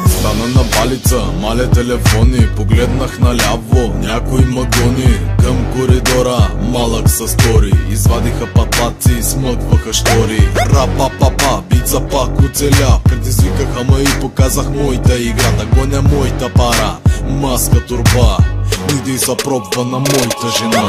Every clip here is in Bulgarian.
Стана на балица, маля телефони, погледнах наляво, някои магони. Към коридора, малък са стори, извадиха патлаци, смъкваха штори. Ра-па-па-па, бица пак оцеля, предизвикаха ме и показах моята игра. Да гоня моята пара, маска, турба, иди са пробва на моята жена.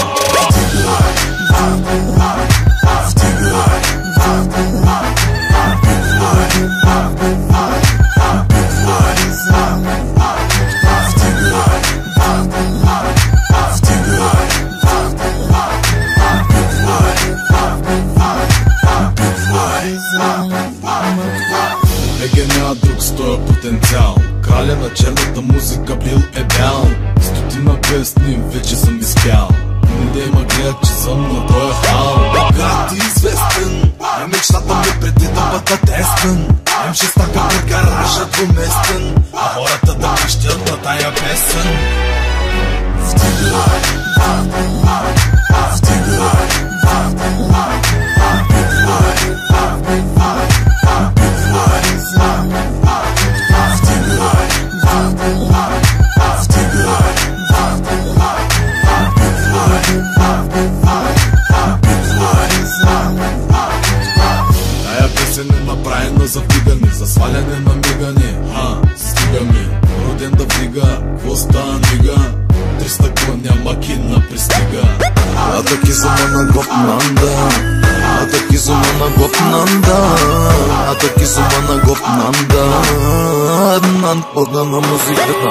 Еге няма друг с този потенциал, краля на черната музика бил е бял. Стотина песни вече съм изпял, не да има гледат, че съм на този хал. Град известен, а мечтата ми преди да бъда тествен. М6 пред гаража двуместен, а хората да пищят на тая песен. Вдигай, вдигай, тая песен е направена за вдигане, за сваляне на мигане. Стига ми, роден да вдига, кво става нига? 300 коня макина пристига. Атаки зумана гопнанда, атаки зумана гопнанда, атаки зумана гопнанда. Нан подана музиката.